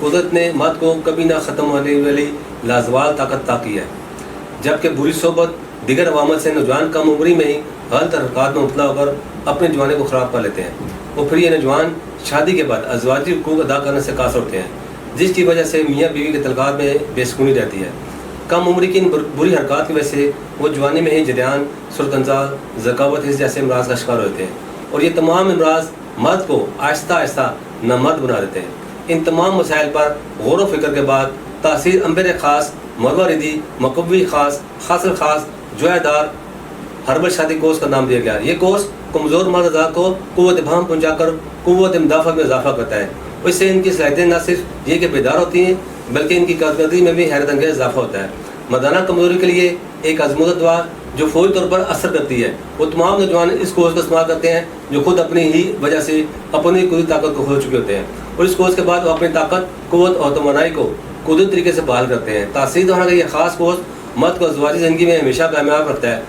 قدرت نے مرد کو کبھی نہ ختم ہونے والی لازوال طاقت عطا کی ہے، جبکہ بری صحبت دیگر عوامل سے نوجوان کم عمری میں ہی غلط حرکات میں مبتلا ہو کر اپنے جوانی کو خراب کر لیتے ہیں، اور پھر یہ نوجوان شادی کے بعد ازواجی حقوق ادا کرنے سے قاصر ہوتے ہیں، جس کی وجہ سے میاں بیوی کے تعلقات میں بے سکونی رہتی ہے۔ کم عمری کی ان بری حرکات کی وجہ سے وہ جوانی میں ہی جریان، صورت انزال، ذکاوت حس جیسے امراض کا شکار ہوتے ہیں، اور یہ تمام امراض مرد کو آہستہ آہستہ نامرد بنا دیتے ہیں۔ ان تمام مسائل پر غور و فکر کے بعد تاثیر امبر خاص، مروہ ردی، مقوی خاص، خاصر خاص، جوہ دار ہربل شادی کورس کا نام دیا گیا ہے۔ یہ کورس کمزور مرد افراد کو قوت ابہام پہنچا کر قوت مدافعت میں اضافہ کرتا ہے، اس سے ان کی صلاحیتیں نہ صرف یہ کہ بیدار ہوتی ہیں بلکہ ان کی کارکردگی میں بھی حیرت انگیز اضافہ ہوتا ہے۔ مردانہ کمزوری کے لیے ایک آزمودہ دوا جو فوری طور پر اثر کرتی ہے، وہ تمام نوجوان اس کورس کا استعمال کرتے ہیں جو خود اپنی ہی وجہ سے اپنی قدرتی طاقت کو کھو چکے ہوتے ہیں، اور اس کورس کے بعد وہ اپنی طاقت، قوت اور توانائی کو قدرتی طریقے سے بحال کرتے ہیں۔ تاثیر دہرانے کا یہ خاص کورس مرد کو ازواجی زندگی میں ہمیشہ کامیاب رکھتا ہے۔